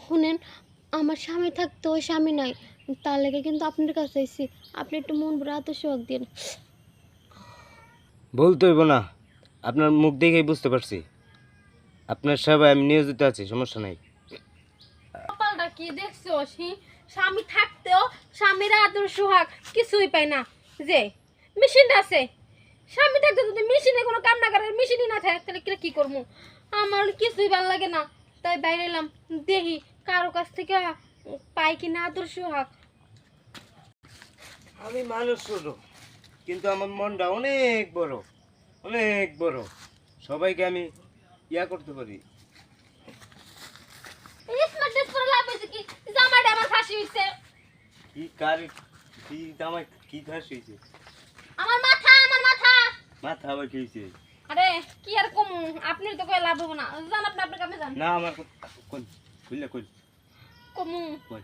শুনেন, আমার স্বামী থাকতে ওই স্বামী নাই, তার লেগে কিন্তু আপনার কাছে আইছি। আপনি একটু মন ভরে আত্মসহায়ক দিন। বলতে হইব না, আপনার মুখ দেখেই বুঝতে পারছি আপনার সেবায় আমি নিয়োজিত আছি, সমস্যা নাই। কপালটা কি দেখছো? স্বামী থাকতেও স্বামীর আদর সোহাগ কিছুই পায় না। যে মেশিন আছে, স্বামী থাকতে যদি মেশিনে কোনো কাম না করে, মেশিনই না থাকে, তাহলে কি করবো? আমার কিছুই ভালো লাগে না, তাই বাইরে এলাম, দেখি কারো কাছ থেকে পাই কিনা আদর সোহাগ। আমি মানুষ ছোট, কিন্তু আমার মনটা অনেক বড়, অনেক বড়। সবাইকে আমি ইয়া করতে পারি। স্মার্ট ড্রেস পরে লাভ হয়েছে কি? জামাটা আমার ফাঁসি হয়েছে। কি কার কি জামাই কি খাস হয়েছে? আমার মাথা, আমার মাথা। মাথা আবার কি হয়েছে? আরে কি আর কমু, আপনি তো কই লাভ হবো না। যান আপনি, আপনার কামে যান। না আমার কোন খুললে কই কমু কই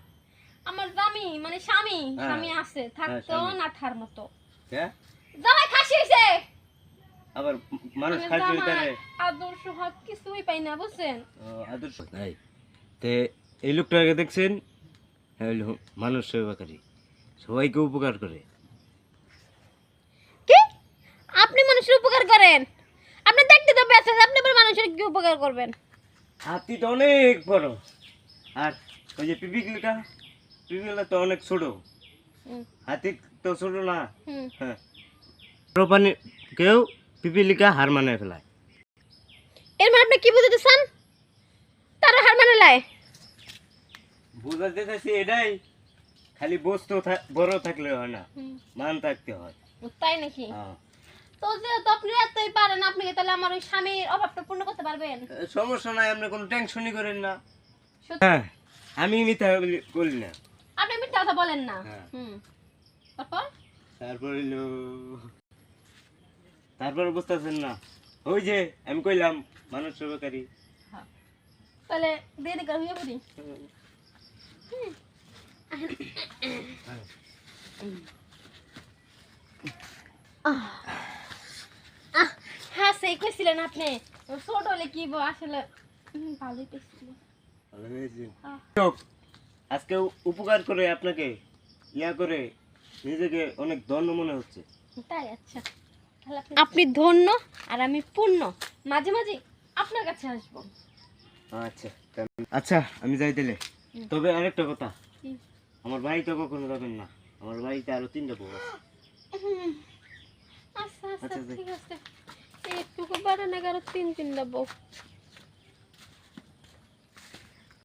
আমার জামি মানে স্বামী, হ্যাঁ। স্বামী আছে, থাকতো স্বামী। নাঠার মতো। হ্যাঁ জামাই খাসি হইছে। আবার মানুষ আমি খাস জামাই হইতে রে। আদর সোহাগ কিছুই পাই না, বুঝছেন? আদর্শ নাই তে এই লোকটাকে দেখছেন? হ্যাঁ, হইলো মানুষ সেবাকারী, সবাইকে উপকার করে। কি? আপনি মানুষের উপকার করেন? আপনি দেখতে তো বেঁচে, আপনি আবার মানুষের কি উপকার করবেন? হাতি তো অনেক বড়, আর ওই যে পিপিগুলিটা, পিপিগুলা তো অনেক ছোট। হুম, হাতি তো ছোট না। হুম। হ্যাঁ, বড় প্রাণী কেউ পিপিলিকা হার মানে ফেলায়। এর মানে আপনি কি বুঝাতে চান? তারা হার মানে লাই? বুঝাতে চাইছি এটাই, খালি বস্তু বড় থাকলে হয় না, মান থাকতে হয়। তাই নাকি? হ্যাঁ। তো যেহেতু আপনি এতই পারেন, আপনি কি তাহলে আমার ওই স্বামীর অভাবটা পূর্ণ করতে পারবেন? সমস্যা নাই, আপনি কোনো টেনশনই করেন না। সত্যি? হ্যাঁ, আমি মিথ্যা বলি না। আপনি মিথ্যা কথা বলেন না। হ্যাঁ। তারপর তারপর হইলো, তারপর বুঝতেছেন না, ওই যে আমি কইলাম মানুষ সেবাকারী। তাহলে দেরি করে হয়ে পড়ি। হ্যাঁ, সেই কইছিলেন আপনি ছোট হলে কি আসলে ভালোই কইছিল। ভালো হয়েছে। হোক, আজকে উপকার করে আপনাকে ইয়া করে নিজেকে অনেক ধন্য মনে হচ্ছে। তাই? আচ্ছা, তাহলে আপনি ধন্য আর আমি পূর্ণ। মাঝে মাঝে আপনার কাছে আসবো। আচ্ছা আচ্ছা, আমি যাই দিলে। হুম। তবে আরেকটা কথা, কি? আমার বাড়িতে কখনো যাবেন না, আমার বাড়িতে আরো 3টা বউ আছে। আচ্ছা আচ্ছা, আচ্ছা, ঠিক আছে। একটু বাড়ানো 11 3 3 দেবো।